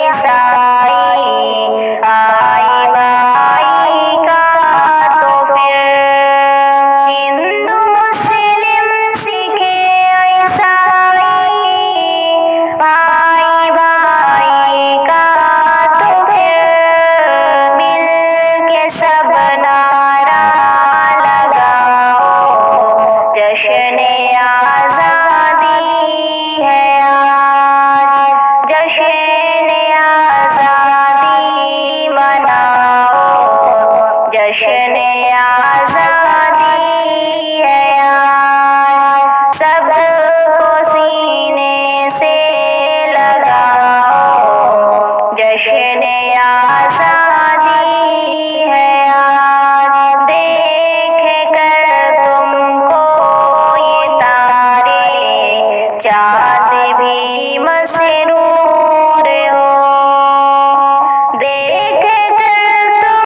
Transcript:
ईसाई भाई भाई का तो फिर हिंदू मुस्लिम सिख ईसाई भाई भाई का तो फिर मिल के सब नारा लगाओ, जश्न आज़ादी है आज, जश्न आज़ादी मनाओ, जश्न आज़ादी है आज। सबको सीने से लगाओ, जश्न आज़ादी है आज। देख कर तुमको ये तारे चाँद भी